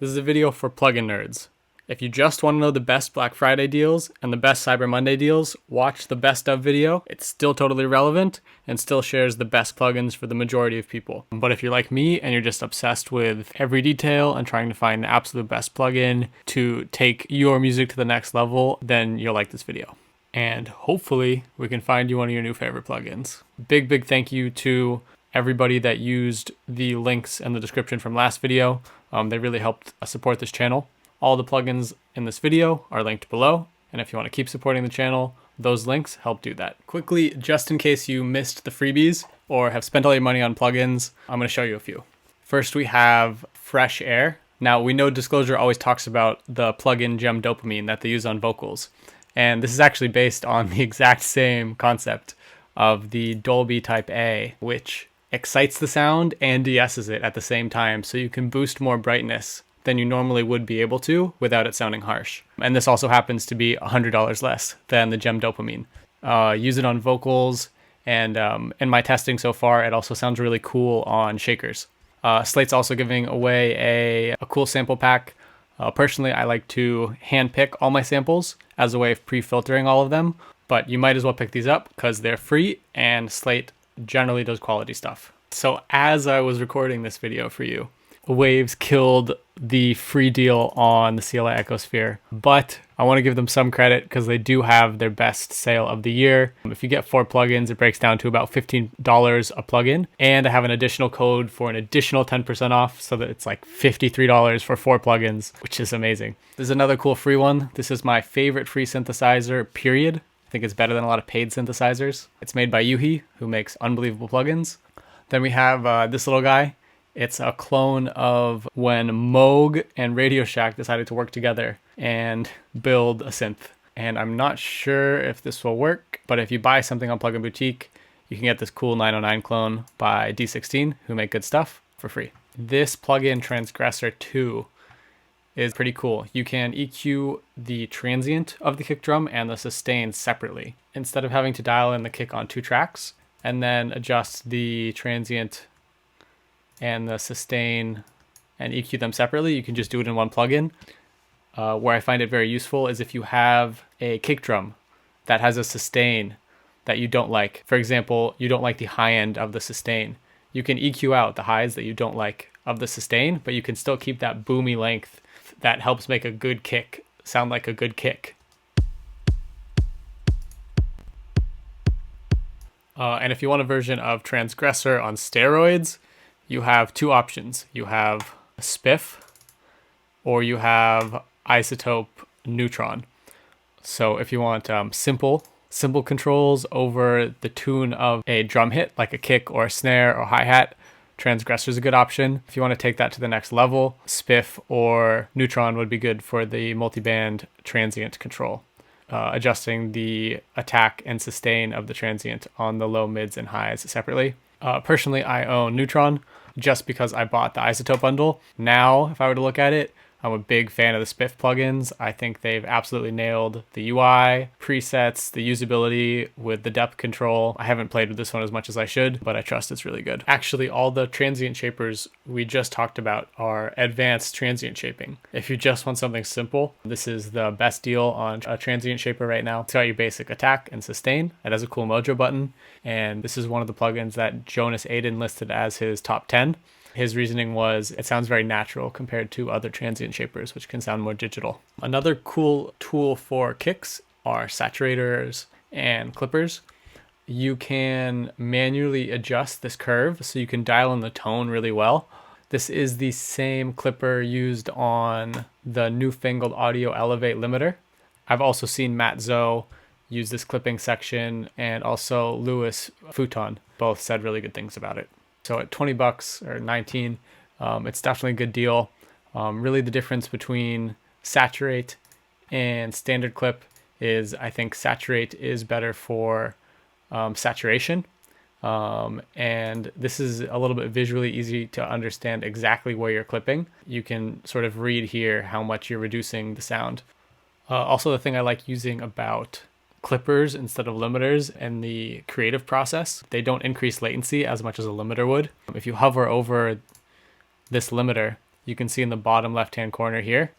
This is a video for plugin nerds. If you just want to know the best Black Friday deals and the best Cyber Monday deals, watch the best of video. It's still totally relevant and still shares the best plugins for the majority of people. But if you're like me and you're just obsessed with every detail and trying to find the absolute best plugin to take your music to the next level, then you'll like this video. And hopefully we can find you one of your new favorite plugins. Big thank you to everybody that used the links in the description from last video. They really helped support this channel. All the plugins in this video are linked below, and if you want to keep supporting the channel, those links help do that. Quickly, just in case you missed the freebies or have spent all your money on plugins, I'm going to show you a few. First, we have Fresh Air. Now, we know Disclosure always talks about the plugin Gem Dopamine that they use on vocals, and this is actually based on the exact same concept of the Dolby Type A, which excites the sound and de-esses it at the same time, so you can boost more brightness than you normally would be able to without it sounding harsh. And this also happens to be $100 less than the Gem Dopamine. Use it on vocals, and in my testing so far, it also sounds really cool on shakers. Slate's also giving away a cool sample pack. Personally, I like to hand pick all my samples as a way of pre-filtering all of them, but you might as well pick these up because they're free and Slate generally does quality stuff. So as I was recording this video for you, Waves killed the free deal on the CLI Echosphere, but I want to give them some credit because they do have their best sale of the year. If you get 4 plugins, it breaks down to about $15 a plugin, and I have an additional code for an additional 10% off, so that it's like $53 for 4 plugins, which is amazing. There's another cool free one. This is my favorite free synthesizer, period. I think it's better than a lot of paid synthesizers. It's made by Yuhi, who makes unbelievable plugins. Then we have this little guy. It's a clone of when Moog and Radio Shack decided to work together and build a synth. And I'm not sure if this will work, but if you buy something on Plugin Boutique, you can get this cool 909 clone by D16, who make good stuff, for free. This plugin, Transgressor 2, is pretty cool. You can EQ the transient of the kick drum and the sustain separately, instead of having to dial in the kick on 2 tracks and then adjust the transient and the sustain and EQ them separately. You can just do it in one plugin. Where I find it very useful is if you have a kick drum that has a sustain that you don't like. For example, you don't like the high end of the sustain. You can EQ out the highs that you don't like of the sustain, but you can still keep that boomy length that helps make a good kick sound like a good kick. And if you want a version of Transgressor on steroids, you have 2 options. You have a Spiff, or you have Izotope Neutron. So if you want simple controls over the tune of a drum hit, like a kick or a snare or hi-hat, Transgressor is a good option. If you want to take that to the next level, Spiff or Neutron would be good for the multiband transient control, adjusting the attack and sustain of the transient on the low, mids, and highs separately. Personally, I own Neutron just because I bought the Izotope bundle. Now, if I were to look at it, I'm a big fan of the Spiff plugins. I think they've absolutely nailed the UI, presets, the usability with the depth control. I haven't played with this one as much as I should, but I trust it's really good. Actually, all the transient shapers we just talked about are advanced transient shaping. If you just want something simple, this is the best deal on a transient shaper right now. It's got your basic attack and sustain. It has a cool mojo button, and this is one of the plugins that Jonas Aiden listed as his top 10. His reasoning was it sounds very natural compared to other transient shapers, which can sound more digital. Another cool tool for kicks are saturators and clippers. You can manually adjust this curve so you can dial in the tone really well. This is the same clipper used on the newfangled Audio Elevate limiter. I've also seen Matt Zoe use this clipping section, and also Louis Futon. Both said really good things about it. So at $20 or $19, it's definitely a good deal. Really the difference between saturate and standard clip is I think saturate is better for saturation. And this is a little bit visually easy to understand exactly where you're clipping. You can sort of read here how much you're reducing the sound. Also, the thing I like using about clippers instead of limiters in the creative process, they don't increase latency as much as a limiter would. If you hover over this limiter, you can see in the bottom left-hand corner here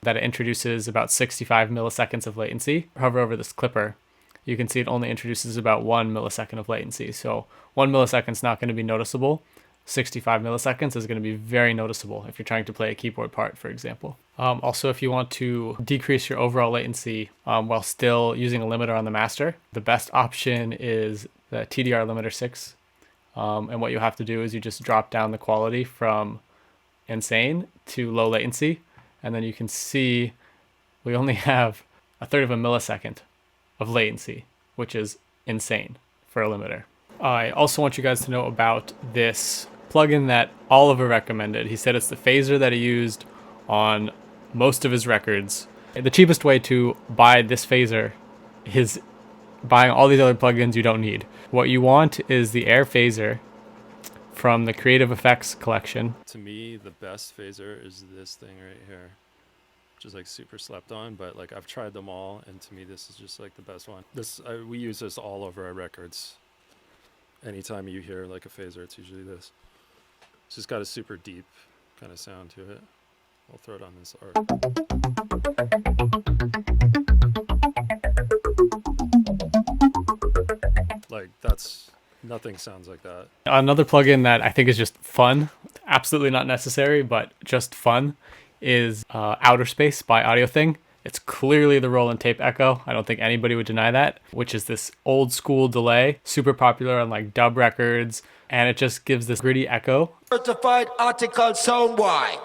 that it introduces about 65 milliseconds of latency. Hover over this clipper, you can see it only introduces about 1 millisecond of latency. So 1 millisecond is not going to be noticeable. 65 milliseconds is going to be very noticeable if you're trying to play a keyboard part, for example. Also, if you want to decrease your overall latency while still using a limiter on the master, the best option is the TDR limiter 6. And what you have to do is you just drop down the quality from insane to low latency. And then you can see we only have a third of a millisecond of latency, which is insane for a limiter. I also want you guys to know about this plugin that Oliver recommended. He said it's the phaser that he used on most of his records. The cheapest way to buy this phaser is buying all these other plugins you don't need. What you want is the Air Phaser from the Creative Effects collection. To me, the best phaser is this thing right here, which is like super slept on, but like I've tried them all, and to me this is just like the best one. We use this all over our records. Anytime you hear like a phaser, it's usually this. It's just got a super deep kind of sound to it. I'll throw it on this art. Like nothing sounds like that. Another plugin that I think is just fun, absolutely not necessary, but just fun, is Outer Space by AudioThing. It's clearly the roll and tape echo. I don't think anybody would deny that, which is this old school delay, super popular on like dub records, and it just gives this gritty echo. Certified article sound Y.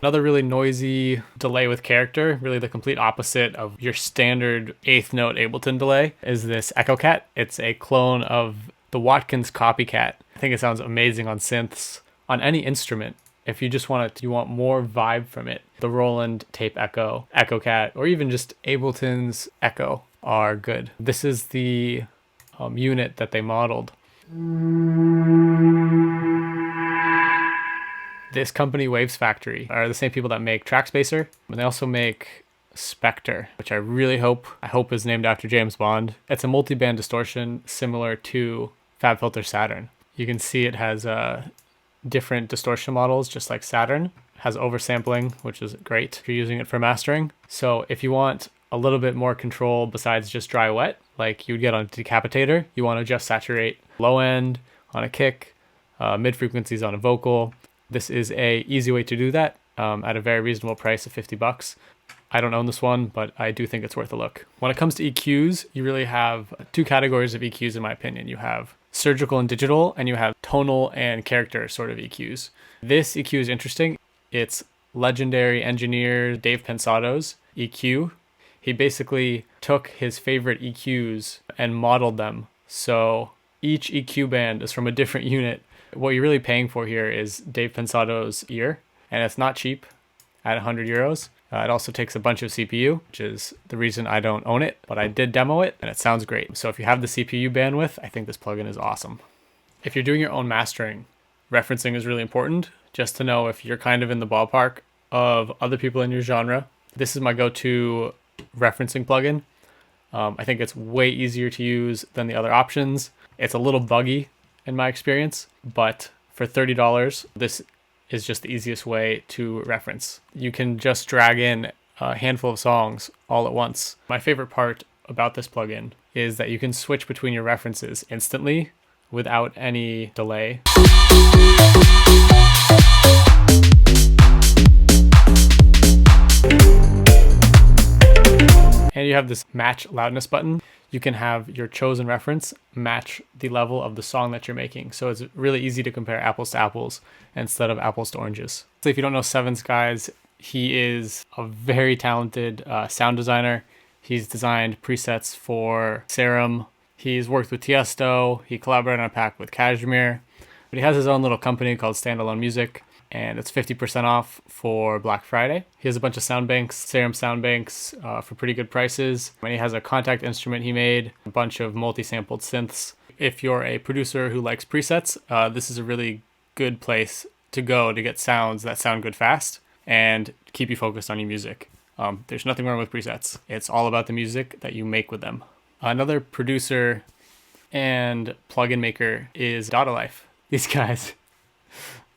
Another really noisy delay with character, really the complete opposite of your standard eighth note Ableton delay, is this Echo Cat. It's a clone of the Watkins Copycat. I think it sounds amazing on synths, on any instrument. If you just you want more vibe from it, the Roland Tape Echo, Echo Cat, or even just Ableton's Echo are good. This is the unit that they modeled. This company, Waves Factory, are the same people that make Trackspacer, and they also make Spectre, which I hope is named after James Bond. It's a multi-band distortion similar to FabFilter Saturn. You can see it has different distortion models, just like Saturn. It has oversampling, which is great if you're using it for mastering. So if you want a little bit more control besides just dry wet, like you would get on a Decapitator, you want to just saturate low end on a kick, mid frequencies on a vocal. This is a easy way to do that at a very reasonable price of $50. I don't own this one, but I do think it's worth a look. When it comes to EQs, you really have two categories of EQs in my opinion. You have surgical and digital, and you have tonal and character sort of EQs. This EQ is interesting. It's legendary engineer Dave Pensado's EQ. He basically took his favorite EQs and modeled them. So each EQ band is from a different unit. What you're really paying for here is Dave Pensado's ear, and it's not cheap at 100 euros. It also takes a bunch of CPU, which is the reason I don't own it, but I did demo it and it sounds great. So if you have the CPU bandwidth, I think this plugin is awesome. If you're doing your own mastering, referencing is really important, just to know if you're kind of in the ballpark of other people in your genre. This is my go-to referencing plugin. I think it's way easier to use than the other options. It's a little buggy in my experience, but for $30, this is just the easiest way to reference. You can just drag in a handful of songs all at once. My favorite part about this plugin is that you can switch between your references instantly without any delay. And you have this match loudness button. You can have your chosen reference match the level of the song that you're making. So it's really easy to compare apples to apples instead of apples to oranges. So if you don't know Seven Skies, he is a very talented sound designer. He's designed presets for Serum. He's worked with Tiesto. He collaborated on a pack with Kashmir. But he has his own little company called Standalone Music, and it's 50% off for Black Friday. He has a bunch of sound banks, Serum sound banks, for pretty good prices. And he has a contact instrument he made, a bunch of multi-sampled synths. If you're a producer who likes presets, this is a really good place to go to get sounds that sound good fast and keep you focused on your music. There's nothing wrong with presets. It's all about the music that you make with them. Another producer and plugin maker is Data Life. These guys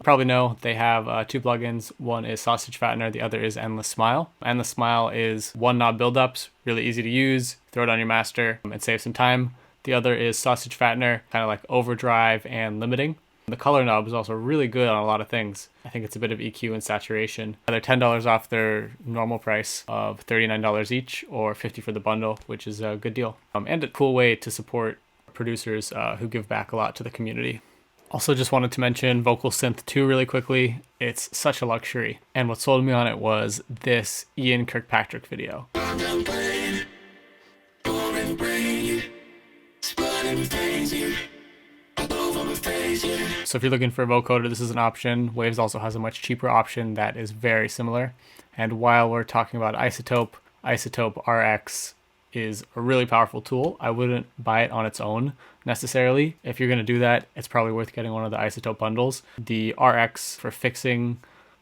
Probably know they have two plugins. One is Sausage Fattener, the other is Endless Smile. Endless Smile is one knob buildups, really easy to use, throw it on your master and save some time. The other is Sausage Fattener, kind of like overdrive and limiting. The color knob is also really good on a lot of things. I think it's a bit of EQ and saturation. They're $10 off their normal price of $39 each, or $50 for the bundle, which is a good deal. And a cool way to support producers who give back a lot to the community. Also just wanted to mention Vocal Synth 2 really quickly. It's such a luxury. And what sold me on it was this Ian Kirkpatrick video. So if you're looking for a vocoder, this is an option. Waves also has a much cheaper option that is very similar. And while we're talking about Izotope, Izotope RX is a really powerful tool. I wouldn't buy it on its own necessarily. If you're going to do that, it's probably worth getting one of the Izotope bundles. The RX for fixing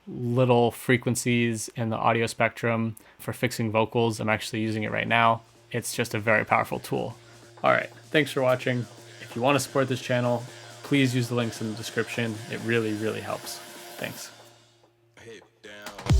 little frequencies in the audio spectrum, for fixing vocals, I'm actually using it right now. It's just a very powerful tool. All right, thanks for watching. If you want to support this channel, please use the links in the description. It really, really helps. Thanks. Hit down.